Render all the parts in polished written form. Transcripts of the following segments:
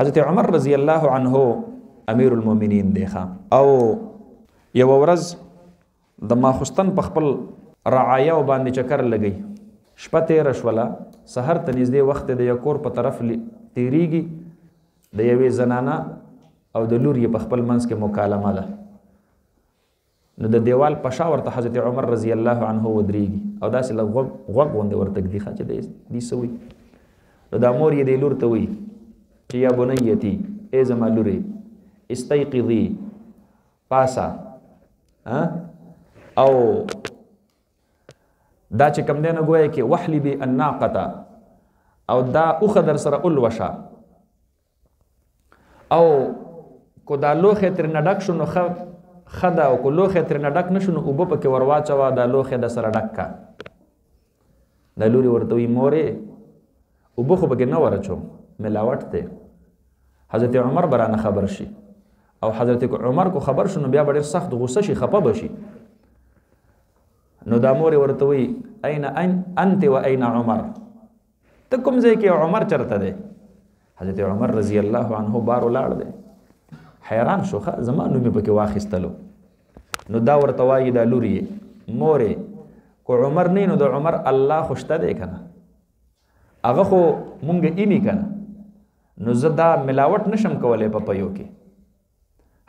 حضرت عمر رضی الله عنه امیر المؤمنین دی او یو ورځ د ماخستن په خپل رعایا باندې چکر لګی شپه تیر شوله سحر ته نږدې وخت د یو کور په طرف تیریږي د یوې زنانه او د لور یې په خپل منځ کې مکالمه ده نو د دیوال په شا ورته حضرت عمر رضی الله عنه ودرېږي او داسې لږ غوږ غوندې ورته ږدي ښه چې دې څه وایي نو دا مور یې دې لور ته وایي چې یا بنیتي ای زما لورې استیقظي پاسه او دا چې کم دی نو ګویا کې وحلبي الناقته او دا اوښه در سره الوشه او کو دا لوښی ترېنه ډک شو نو ښه ده او که لوښی ترېنه ډک نه شو نو اوبه پکې ور واچوه دا لوښی د سره ډک کا دا لورې ورته وایي مورې اوبه خو پکې نه ور اچوم ملاوټ دی حضرت عمر به رانه خبر شي او حضرت عمر کو خبر شو نو بیا به ډېر سخت غصه شي خفه به شي نو دا مورې ورته وایي این انت و این عمر ته کوم ځای کې عمر چرته دی حضرت عمر رضی الله عنه بار ولاړ دی حیران شو زما نوم یې پکې واخیستلو نو دا ورته وایي دا لور یې مورې کو عمر نه نو د عمر الله خو شته دی که نه هغه خو مونږ اینی که نه نو زه دا ملاوټ نشم کولی په پیو کې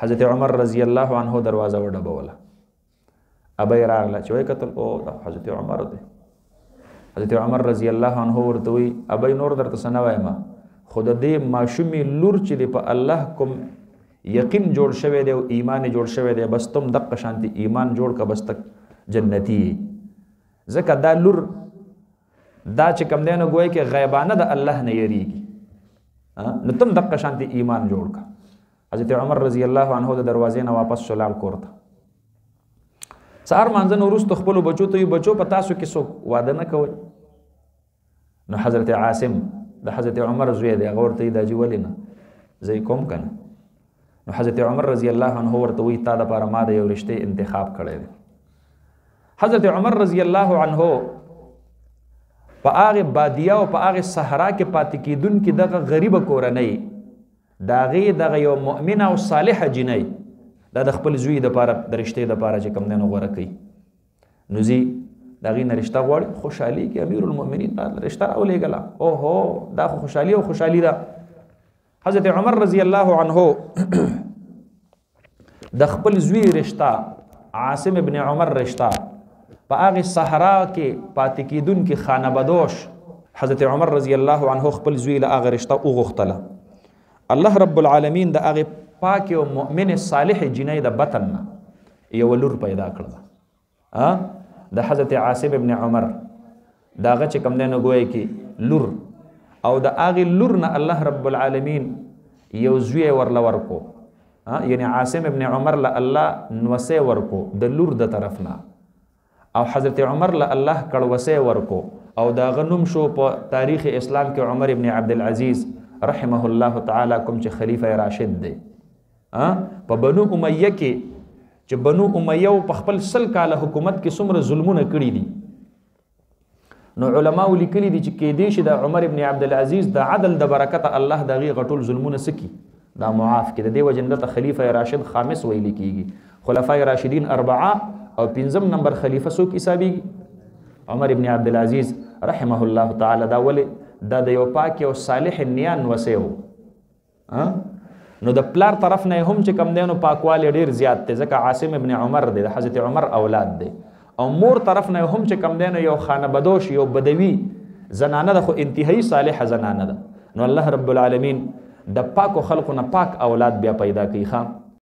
حضرت عمر رضی الله عنه دروازه وډبوله ابی راغله چې وایي کتل او دا حضرت عمر دی حضرت عمر رضی الله عنه ورته وایي ابی نور درته څه نه وایم خو د دې ماشومې لور چې دی په الله کوم یقین جوړ شوی دی او ایمان جوړ شوی دی بس تم دقه شانتي ایمان جوړ که بس تک جنتی ځکه دا لور دا چې کم دی نو ګویا کې غیبانه د الله نه یریږي نو تم دقه شانتي ایمان جوړ که حضرت عمر رضی الله عنه د دروازې نه واپس شو لاړ کور ته سهار مانځه نه وروسته خپلو بچو ته وي بچو په تاسو کې څوک واده نه کوئ نو حضرت عاصم د حضرت عمر زوی دی هغه ورته وایي دا جي ولې نه زه یې کوم که نه نو حضرت عمر رضی الله عنه ورته وایي تا دپاره ما د یو رشتې انتخاب کړی دی حضرت عمر رضی الله عنه په هغې بادیه او په هغې صحرا کې پاتې کېدونکي دغه غریبه کورنۍ د هغې دغه یو مؤمنه او صالحه جینۍ دا د خپل زوی دپاره د رشتې دپاره چې کوم دی نو غوره کوي نو ځي د هغې نه رشته غواړي خوشحالي کې امیر المؤمنین رشته راولېږله اوهو دا خو خوشحالي او خوشحالي ده حضرت عمر رضی الله عنه د خپل زوی رشته عاصم ابن عمر رشته په هغې صحرا کې پاتې کېدونکي خانه بدوش حضرت عمر رضی الله عنه خپل زوی له هغه رشته وغوښتله الله رب العالمین د هغې پاکې او مؤمن صالح جینۍ د بطن نه یوه لور پیدا کړله د حضرت عاصم ابن عمر د هغه چې کوم دی نو ګویا کې لور او د هغې لور نه الله رب العالمین یو زوی ورله ورکو یعنی عاصم ابن عمر له الله نوسی ورکو د لور د طرف نه او حضرت عمر له الله کړوسی ورکو او د هغه نوم شو په تاریخ اسلام کې عمر ابن عبدالعزیز رحمه الله تعالی کوم چې خلیفه راشد دی په بنو امیه کې چې بنو امیه په خپل 100 کاله حکومت کې څومره ظلمونه کړي دي نو علماء لیکلي دي چې کېدی شي د عمر ابن عبدالعزیز د عدل د برکته الله د هغې غټول ظلمونه سکی دا معاف کړي د دې وجې نه ته خلیفه راشد خامس ویل کېږي خلفای راشدین 4 او 5 نمبر خلیفه څوک حسابېږي عمر ابن عبدالعزیز رحمه الله تعالی دا ولې دا د یو پاک او صالح نیان وسی و نو د پلار طرف نه هم چې کم دی نو پاکوالی ډېر زیات دی ځکه عاصم ابن عمر دی د حضرت عمر اولاد دی او مور طرف نه هم چې کم دی نو یو خانه بدوش یو بدوي زنانه ده خو انتهایی صالحه زنانه ده نو الله رب العالمین د پاکو خلقو نه پاک اولاد بیا پیدا کوي